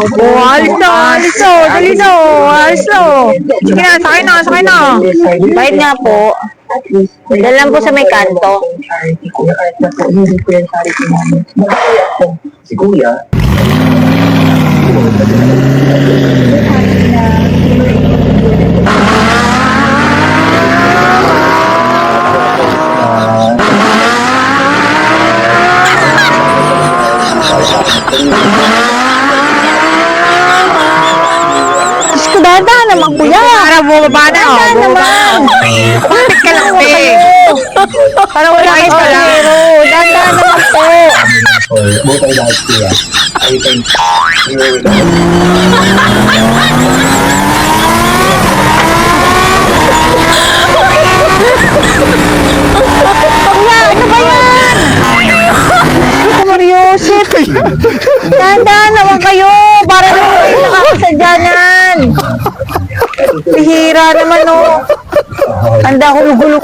Oh, alis na, alis na. Dali na, alis na. Sige na, sakay na, sakay na. Bayad nga po. Dalan po sa may kanto. Kahit na po, hindi po yan charity namin. Mag-away ako. Si Kuya, Diyos ko, dahan naman kuya. Para bumaba na, oh. Dahan naman. Bakit ka lang, be? Parang wala kayo Wala. pero. Dahan naman po. for both our lives, Kuya. I think you're with us. Kuya, ano ba yan? Ito, Mariosip. Dahan naman kayo. Para naman kayo nakakasadya niyan. Pihira naman, oh. Tanda ko gulo.